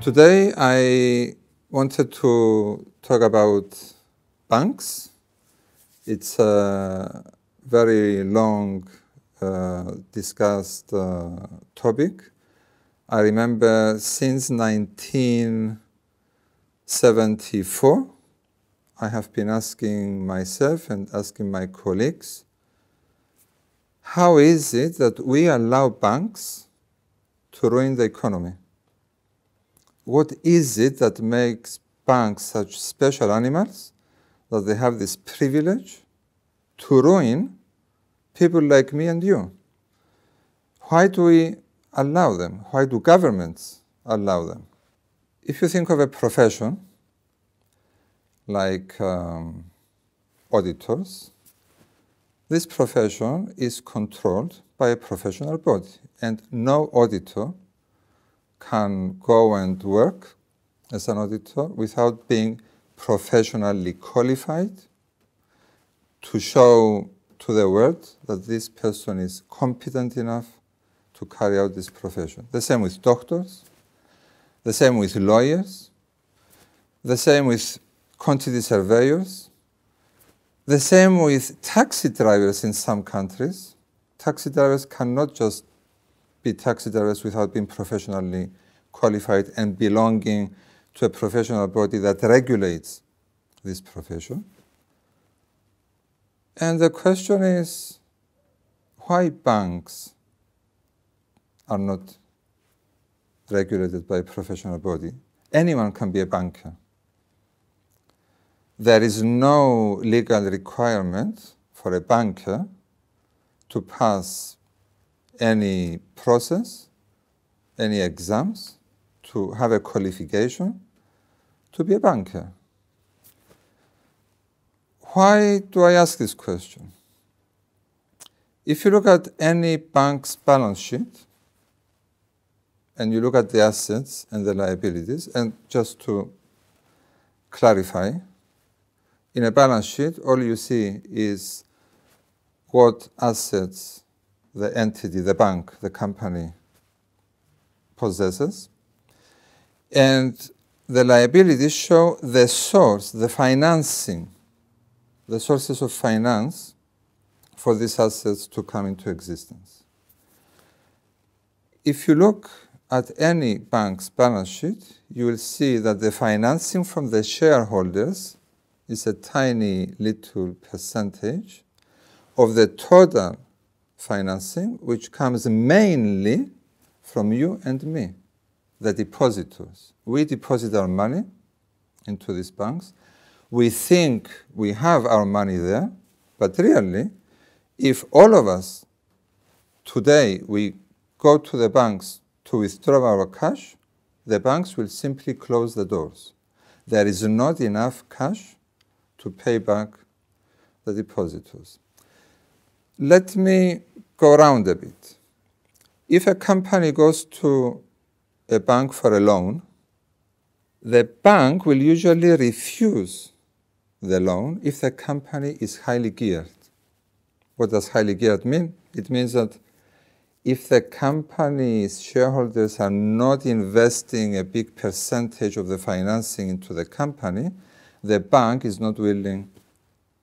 Today I wanted to talk about banks. It's a very long discussed topic. I remember since 1974, I have been asking myself and asking my colleagues, how is it that we allow banks to ruin the economy? What is it that makes banks such special animals that they have this privilege to ruin people like me and you? Why do we allow them? Why do governments allow them? If you think of a profession like auditors, this profession is controlled by a professional body, and no auditor can go and work as an auditor without being professionally qualified to show to the world that this person is competent enough to carry out this profession. The same with doctors, the same with lawyers, the same with quantity surveyors, the same with taxi drivers in some countries. Taxi drivers cannot just be taxi drivers without being professionally qualified and belonging to a professional body that regulates this profession. And the question is, why banks are not regulated by a professional body? Anyone can be a banker. There is no legal requirement for a banker to pass any process, any exams, to have a qualification to be a banker. Why do I ask this question? If you look at any bank's balance sheet, and you look at the assets and the liabilities, and just to clarify, in a balance sheet, all you see is what assets the entity, the bank, the company possesses. And the liabilities show the source, the financing, the sources of finance for these assets to come into existence. If you look at any bank's balance sheet, you will see that the financing from the shareholders is a tiny little percentage of the total financing, which comes mainly from you and me, the depositors. We deposit our money into these banks. We think we have our money there, but really, if all of us today we go to the banks to withdraw our cash, the banks will simply close the doors. There is not enough cash to pay back the depositors. Let me go around a bit. If a company goes to a bank for a loan, the bank will usually refuse the loan if the company is highly geared. What does highly geared mean? It means that if the company's shareholders are not investing a big percentage of the financing into the company, the bank is not willing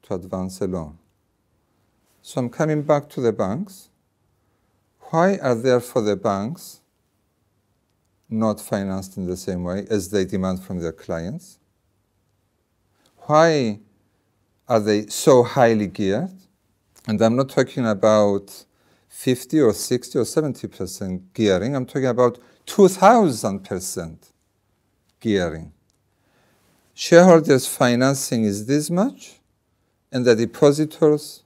to advance a loan. So I'm coming back to the banks. Why are therefore the banks not financed in the same way as they demand from their clients? Why are they so highly geared? And I'm not talking about 50 or 60 or 70% gearing. I'm talking about 2,000% gearing. Shareholders' financing is this much, and the depositors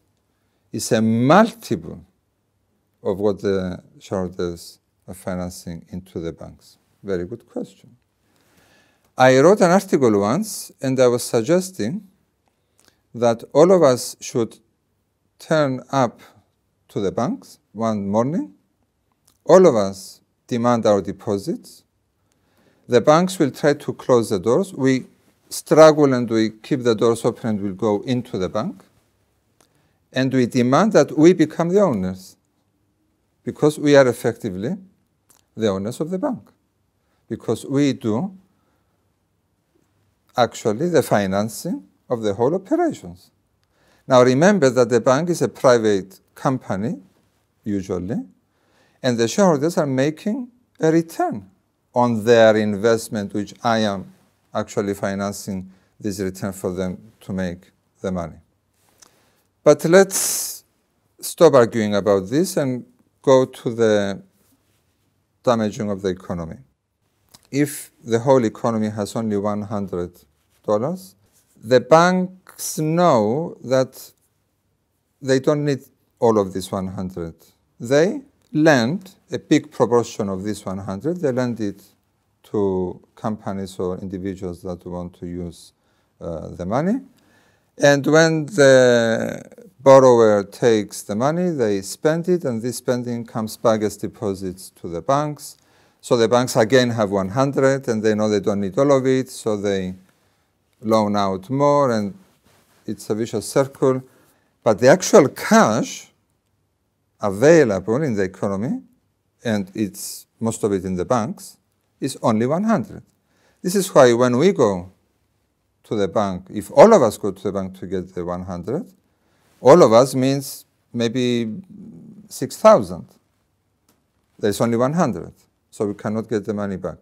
is a multiple of what the shareholders are financing into the banks. Very good question. I wrote an article once, and I was suggesting that all of us should turn up to the banks one morning. All of us demand our deposits. The banks will try to close the doors. We struggle and we keep the doors open and we'll go into the bank. And we demand that we become the owners, because we are effectively the owners of the bank. because we do actually the financing of the whole operations. Now remember that the bank is a private company, usually, and the shareholders are making a return on their investment, which I am actually financing this return for them to make the money. But let's stop arguing about this and go to the damaging of the economy. If the whole economy has only $100, the banks know that they don't need all of this 100. They lend a big proportion of this 100. They lend it to companies or individuals that want to use the money. And when the borrower takes the money, they spend it, and this spending comes back as deposits to the banks. So the banks again have 100, and they know they don't need all of it, so they loan out more, and it's a vicious circle. But the actual cash available in the economy, and it's most of it in the banks, is only 100. This is why when we go to the bank, if all of us go to the bank to get the 100, all of us means maybe 6,000. There's only 100, so we cannot get the money back.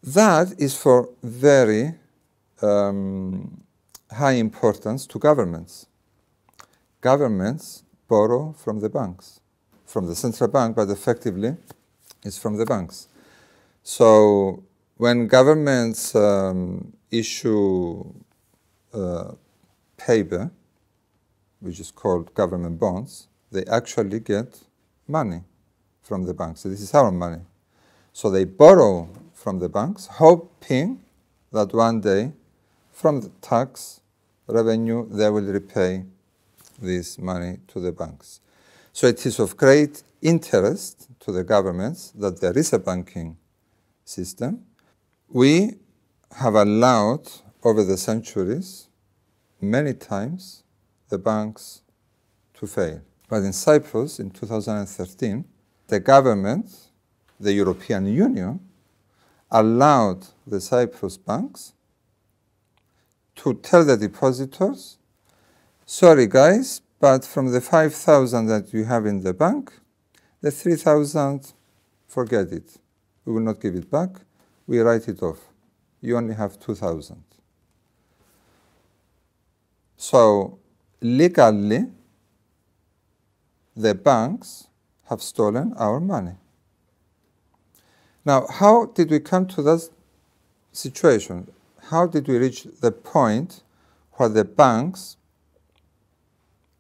That is for very high importance to governments. Governments borrow from the banks, from the central bank, but effectively it's from the banks. So when governments issue paper, which is called government bonds, they actually get money from the banks. So this is our money. So they borrow from the banks, hoping that one day, from the tax revenue, they will repay this money to the banks. So it is of great interest to the governments that there is a banking system. We have allowed, over the centuries, many times, the banks to fail. But in Cyprus, in 2013, the government, the European Union, allowed the Cyprus banks to tell the depositors, sorry guys, but from the 5,000 that you have in the bank, the 3,000, forget it. We will not give it back. We write it off. You only have 2,000. So legally, the banks have stolen our money. Now, how did we come to that situation? How did we reach the point where the banks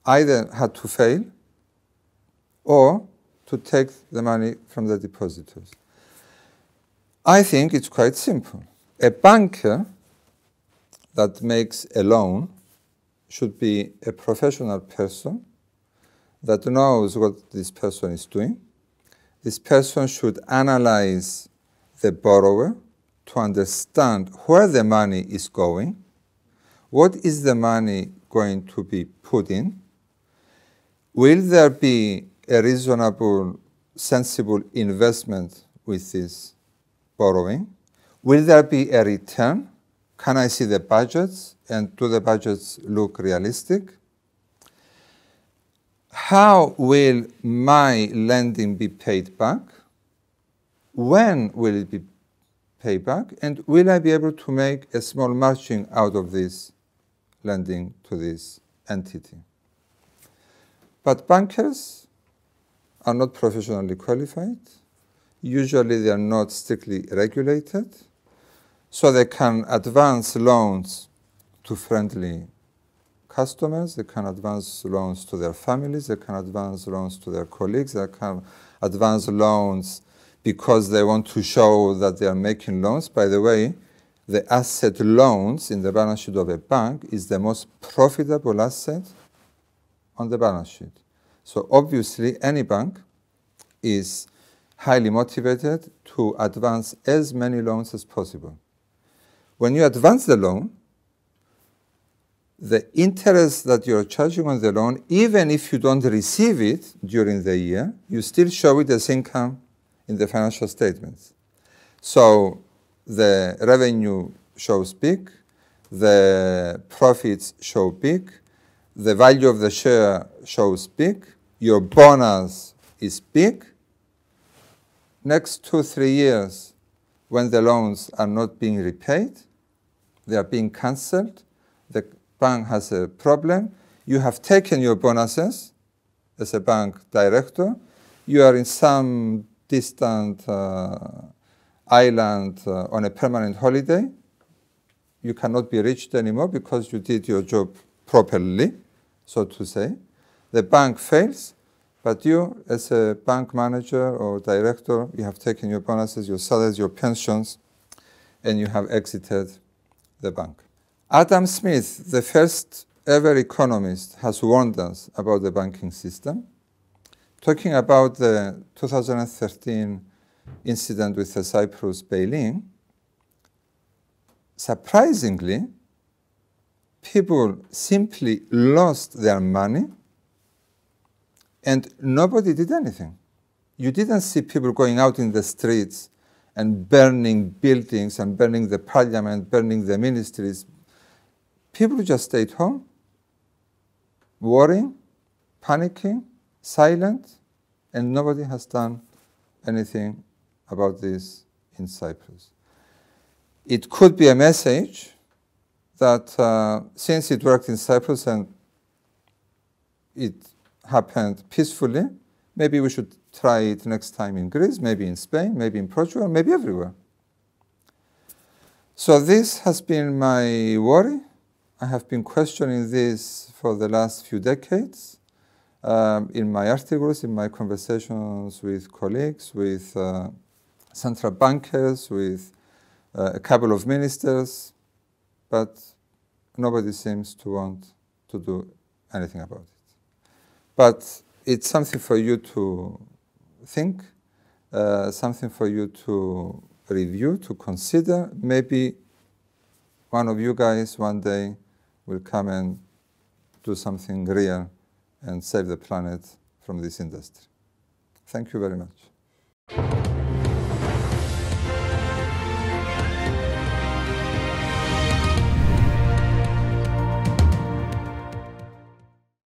either had to fail or to take the money from the depositors? I think it's quite simple. A banker that makes a loan should be a professional person that knows what this person is doing. This person should analyze the borrower to understand where the money is going, what is the money going to be put in, will there be a reasonable, sensible investment with this borrowing, will there be a return, can I see the budgets, and do the budgets look realistic? How will my lending be paid back? When will it be paid back? And will I be able to make a small margin out of this lending to this entity? But bankers are not professionally qualified. Usually they are not strictly regulated. So they can advance loans to friendly customers, they can advance loans to their families, they can advance loans to their colleagues, they can advance loans because they want to show that they are making loans. By the way, the asset loans in the balance sheet of a bank is the most profitable asset on the balance sheet. So obviously any bank is highly motivated to advance as many loans as possible. When you advance the loan, the interest that you're charging on the loan, even if you don't receive it during the year, you still show it as income in the financial statements. So the revenue shows big, the profits show big, the value of the share shows big, your bonus is big. Next 2-3 years, when the loans are not being repaid, they are being cancelled, the bank has a problem, you have taken your bonuses as a bank director, you are in some distant island on a permanent holiday, you cannot be reached anymore because you did your job properly, so to say. The bank fails, but you, as a bank manager or director, you have taken your bonuses, your salaries, your pensions, and you have exited the bank. Adam Smith, the first ever economist, has warned us about the banking system. Talking about the 2013 incident with the Cyprus bail-in, surprisingly, people simply lost their money and nobody did anything. You didn't see people going out in the streets and burning buildings and burning the parliament, burning the ministries. People just stayed home, worrying, panicking, silent, and nobody has done anything about this in Cyprus. It could be a message that since it worked in Cyprus and it happened peacefully, maybe we should try it next time in Greece, maybe in Spain, maybe in Portugal, maybe everywhere. So this has been my worry. I have been questioning this for the last few decades in my articles, in my conversations with colleagues, with central bankers, with a couple of ministers, but nobody seems to want to do anything about it. But it's something for you to think, something for you to review, to consider. Maybe one of you guys one day will come and do something real and save the planet from this industry. Thank you very much.